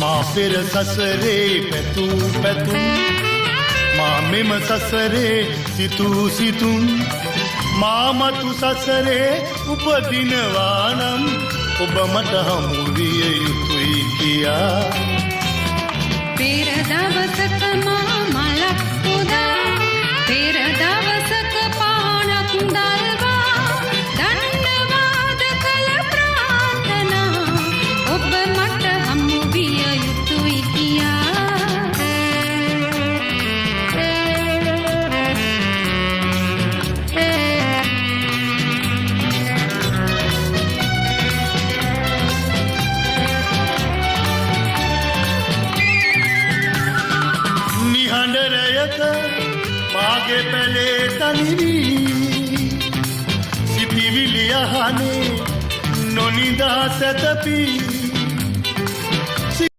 මා පෙර සසරේ පැතුම් මා මෙම සසරේ සිතුම් මා මතු සසරේ උපදිනවා නම් ඔබ මට හමු විය යුතුයි කියා පෙර දවසක මා මලක් පුදා පෙර දවසක පානක් දල්වා දණ්ඩවාද කළ ප්‍රාර්ථනා ඔබ මට හමු විය යුතුයි මාගේ පැලේ තනිවී සිටිවිලි අහනේ නොනිදා සැතපී